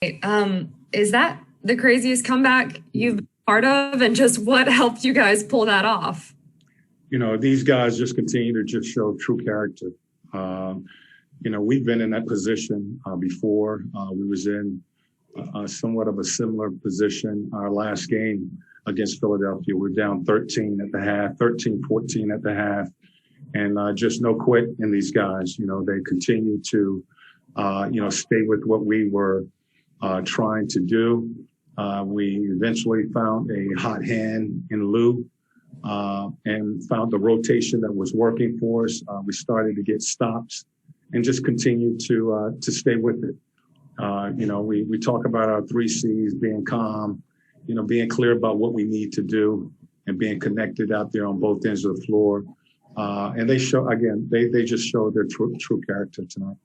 Is that the craziest comeback you've been part of, and just what helped you guys pull that off? These guys just continue to just show true character. We've been in that position before. We was in somewhat of a similar position our last game against Philadelphia. We're down 13 at the half, 13-14 at the half, and just no quit in these guys. They continue to, stay with what we were trying to do. We eventually found a hot hand in Lou and found the rotation that was working for us. We started to get stops and just continued to stay with it. We talk about our 3 C's: being calm, being clear about what we need to do, and being connected out there on both ends of the floor. And they show, again, they just show their true character tonight.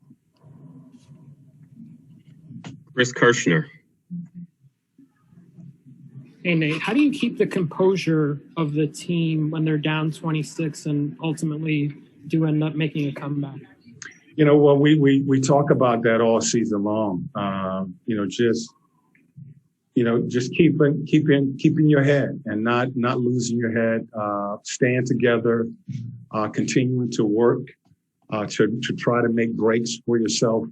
Chris Kirshner. Hey, Nate, how do you keep the composure of the team when they're down 26 and ultimately do end up making a comeback? Well, we talk about that all season long. Just keeping your head and not losing your head, staying together, continuing to work to try to make breaks for yourself.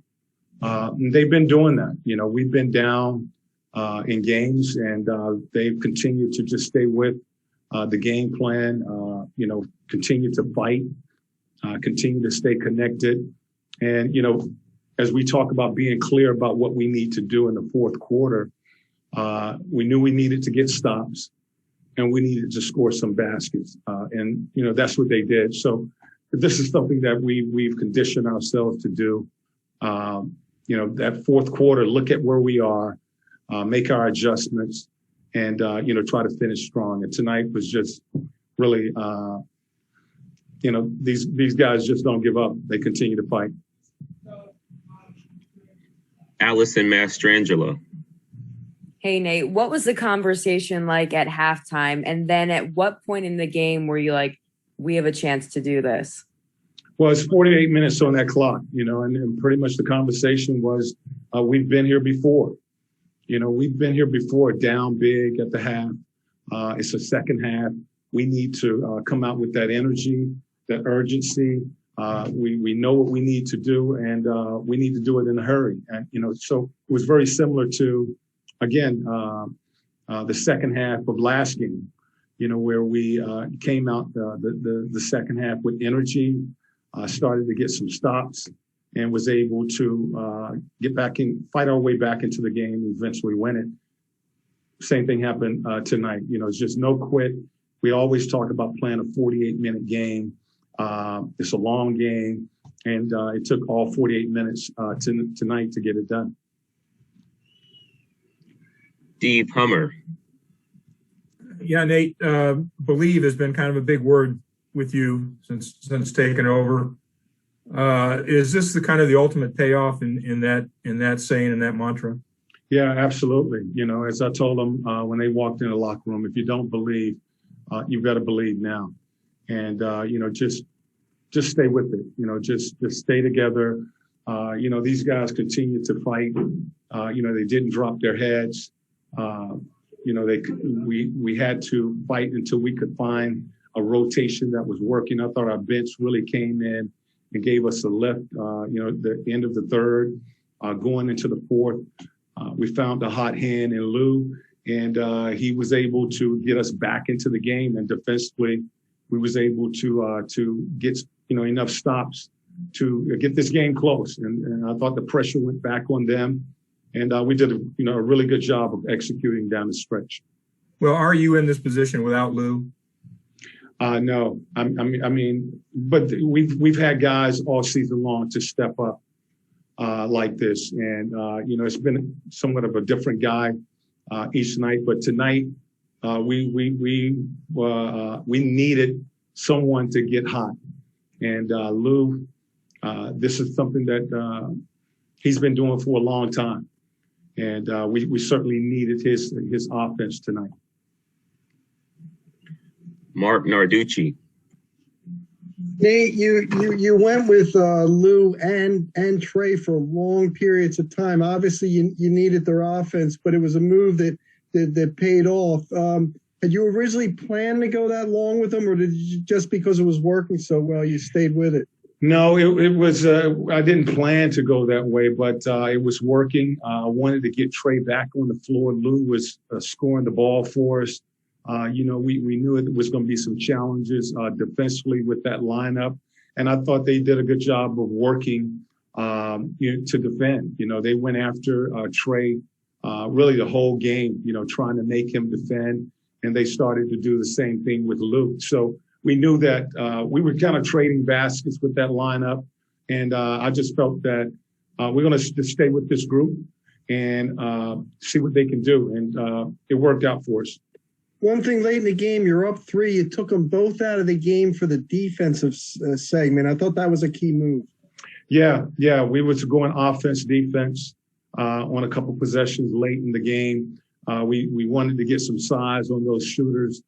They've been doing that. We've been down in games, and they've continued to just stay with the game plan. Continue to fight, continue to stay connected. And, as we talk about being clear about what we need to do in the fourth quarter, we knew we needed to get stops and we needed to score some baskets. And that's what they did. So this is something that we've conditioned ourselves to do. That fourth quarter, look at where we are, make our adjustments, and, try to finish strong. And tonight was just really, these guys just don't give up. They continue to fight. Allison Mastrangelo. Hey, Nate, what was the conversation like at halftime? And then at what point in the game were you like, we have a chance to do this? Well, it's 48 minutes on that clock, and pretty much the conversation was, we've been here before. We've been here before, down big at the half. It's a second half. We need to come out with that energy, that urgency. We know what we need to do, and we need to do it in a hurry. And, so it was very similar to, again, the second half of last game, where we came out the second half with energy, started to get some stops, and was able to get back in, fight our way back into the game, and eventually win it. Same thing happened tonight. It's just no quit. We always talk about playing a 48-minute game. It's a long game, and it took all 48 minutes tonight to get it done. Steve Hummer. Yeah, Nate, believe has been kind of a big word with you since taking over. Is this the ultimate payoff in that saying, in that mantra? Yeah, absolutely. As I told them when they walked in the locker room, if you don't believe, you've got to believe now. And just stay with it. Just stay together. These guys continue to fight. They didn't drop their heads. We had to fight until we could find a rotation that was working. I thought our bench really came in and gave us a lift. The end of the third, going into the fourth, we found a hot hand in Lou, and he was able to get us back into the game. And defensively, we was able to get enough stops to get this game close. And I thought the pressure went back on them, and we did a really good job of executing down the stretch. Well, are you in this position without Lou? No, but we've had guys all season long to step up like this, and it's been somewhat of a different guy each night. But tonight, we needed someone to get hot, and Lou, this is something that he's been doing for a long time, and we certainly needed his offense tonight. Mark Narducci. Nate, you went with Lou and Trey for long periods of time. Obviously, you needed their offense, but it was a move that paid off. Had you originally planned to go that long with them, or did you just because it was working so well, you stayed with it? No, it was. I didn't plan to go that way, but it was working. I wanted to get Trey back on the floor. Lou was scoring the ball for us. We knew it was going to be some challenges defensively with that lineup, and I thought they did a good job of working to defend. They went after Trey really the whole game. Trying to make him defend, and they started to do the same thing with Lou. So we knew that we were kind of trading baskets with that lineup, and I just felt that we're going to stay with this group and see what they can do, and it worked out for us. One thing late in the game, you're up 3. You took them both out of the game for the defensive segment. I thought that was a key move. Yeah. We was going offense, defense on a couple possessions late in the game. We wanted to get some size on those shooters.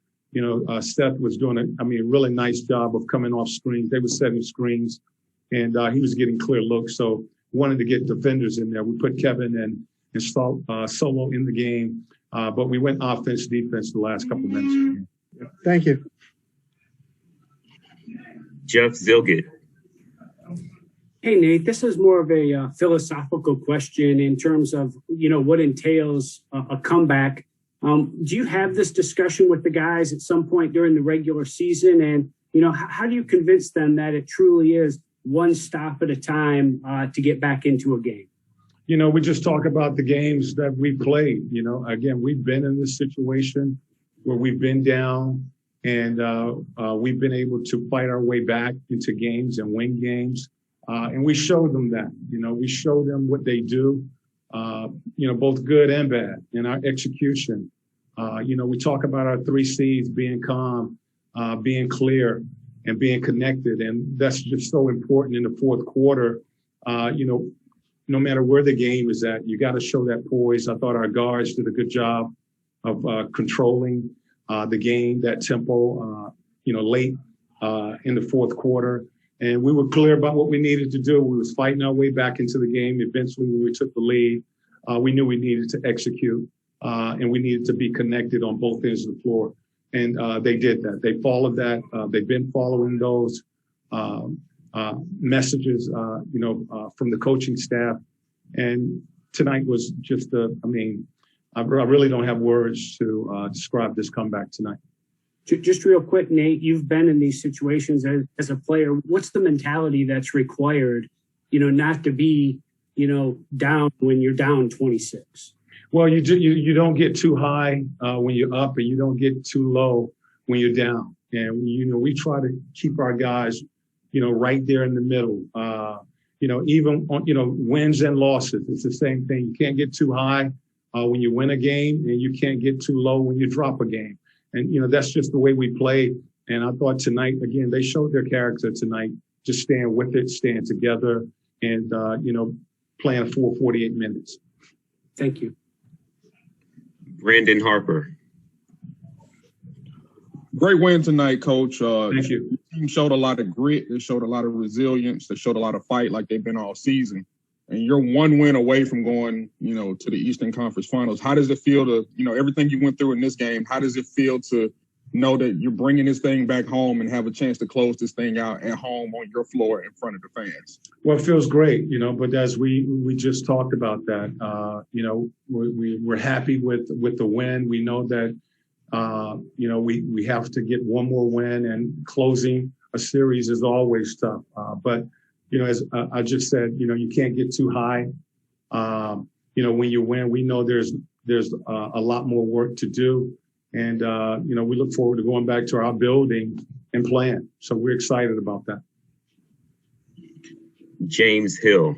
Seth was doing a really nice job of coming off screens. They were setting screens, and he was getting clear looks. So wanted to get defenders in there. We put Kevin and Solo in the game. But we went offense, defense the last couple of minutes. Thank you. Jeff Zilgett. Hey, Nate, this is more of a philosophical question in terms of, what entails a comeback. Do you have this discussion with the guys at some point during the regular season? And, how do you convince them that it truly is one stop at a time to get back into a game? We just talk about the games that we played. Again, we've been in this situation where we've been down and we've been able to fight our way back into games and win games. And we showed them that, we showed them what they do, both good and bad in our execution. We talk about our 3 C's, being calm, being clear, and being connected. And that's just so important in the fourth quarter. No matter where the game is at, you got to show that poise. I thought our guards did a good job of controlling the game, that tempo, late in the fourth quarter. And we were clear about what we needed to do. We was fighting our way back into the game. Eventually, when we took the lead, we knew we needed to execute and we needed to be connected on both ends of the floor. And they did that. They followed that. They've been following those messages, from the coaching staff. And tonight was just I really don't have words to describe this comeback tonight. Just real quick, Nate, you've been in these situations as a player. What's the mentality that's required, not to be, down when you're down 26? Well, you don't get too high when you're up, and you don't get too low when you're down. And, we try to keep our guys right there in the middle, even on, wins and losses. It's the same thing. You can't get too high when you win a game, and you can't get too low when you drop a game. And, that's just the way we play. And I thought tonight, again, they showed their character tonight, just staying with it, staying together, and, playing for 48 minutes. Thank you. Brandon Harper. Great win tonight, Coach. Thank you. The team showed a lot of grit. They showed a lot of resilience. They showed a lot of fight like they've been all season. And you're one win away from going, to the Eastern Conference Finals. How does it feel to, everything you went through in this game, how does it feel to know that you're bringing this thing back home and have a chance to close this thing out at home on your floor in front of the fans? Well, it feels great, but as we just talked about that, we're happy with the win. We know that, we have to get one more win, and closing a series is always tough. But as I just said, you can't get too high. When you win, we know there's a lot more work to do. And, we look forward to going back to our building and playing. So we're excited about that. James Hill.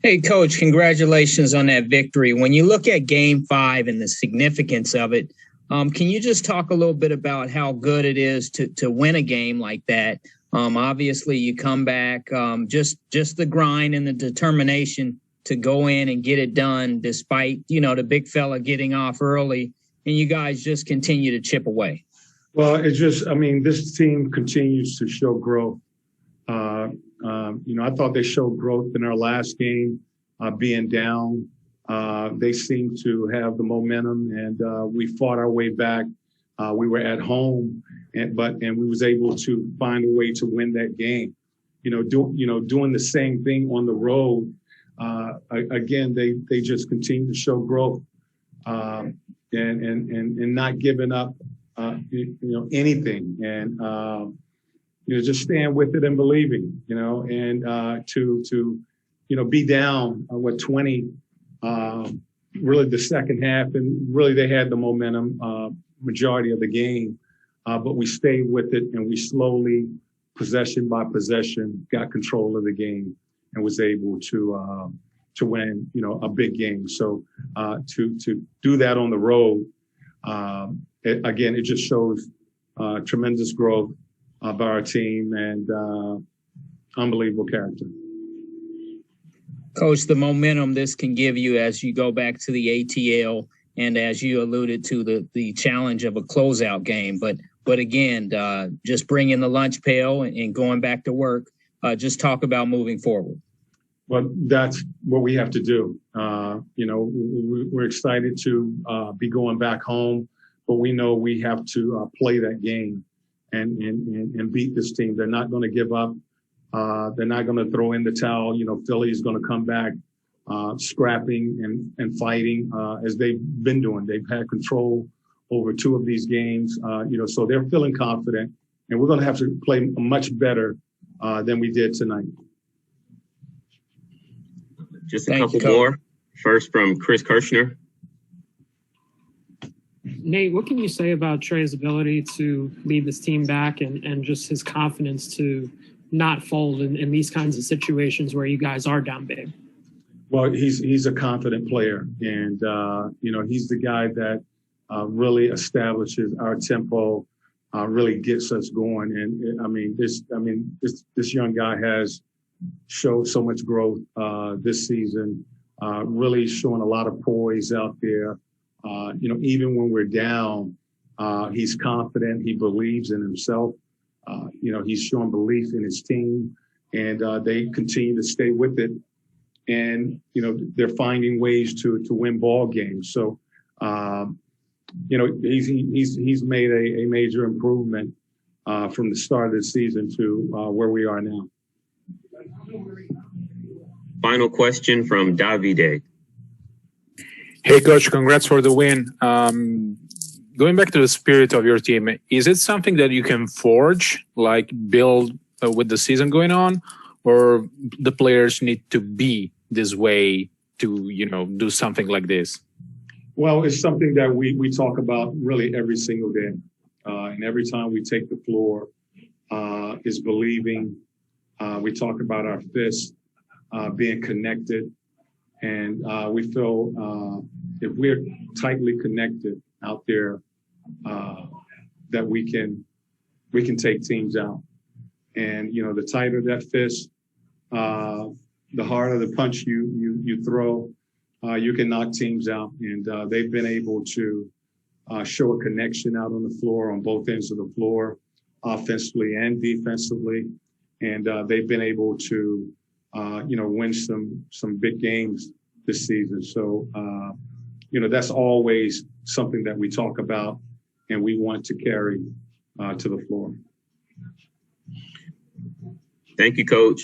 Hey, Coach, congratulations on that victory. When you look at Game 5 and the significance of it, can you just talk a little bit about how good it is to win a game like that? Obviously, you come back, just the grind and the determination to go in and get it done despite, the big fella getting off early, and you guys just continue to chip away. Well, it's just, I mean, this team continues to show growth. I thought they showed growth in our last game, being down. They seem to have the momentum, and we fought our way back. We were at home, and we was able to find a way to win that game. Doing the same thing on the road. Again, they just continue to show growth, and not giving up, anything, and just staying with it and believing, and to be down 20, really the second half, and really they had the momentum majority of the game, but we stayed with it, and we slowly, possession by possession, got control of the game and was able to win, a big game. So to do that on the road, again, it just shows tremendous growth by our team and unbelievable character. Coach, the momentum this can give you as you go back to the ATL, and as you alluded to, the challenge of a closeout game. But again, just bringing the lunch pail and going back to work, just talk about moving forward. Well, that's what we have to do. We're excited to be going back home, but we know we have to play that game and beat this team. They're not going to give up. They're not going to throw in the towel. Philly's going to come back scrapping and fighting as they've been doing. They've had control over 2 of these games, so they're feeling confident, and we're going to have to play much better than we did tonight. Just a couple more. First from Chris Kirshner. Nate, what can you say about Trey's ability to lead this team back and just his confidence to not fold in these kinds of situations where you guys are down big? Well, he's a confident player, and he's the guy that really establishes our tempo, really gets us going. And this young guy has showed so much growth this season, really showing a lot of poise out there. Even when we're down, he's confident. He believes in himself. He's showing belief in his team, and they continue to stay with it. And, they're finding ways to win ball games. So, he's made a major improvement from the start of the season to where we are now. Final question from Davide. Hey, Coach, congrats for the win. Going back to the spirit of your team, is it something that you can forge, like build with the season going on, or the players need to be this way to, do something like this? Well, it's something that we talk about really every single day. And every time we take the floor, is believing. We talk about our fists being connected. And we feel if we're tightly connected out there, that we can take teams out. And, the tighter that fist, the harder the punch you throw, you can knock teams out. And they've been able to show a connection out on the floor, on both ends of the floor, offensively and defensively. And they've been able to, win some big games this season. So, that's always something that we talk about and we want to carry to the floor. Thank you, Coach.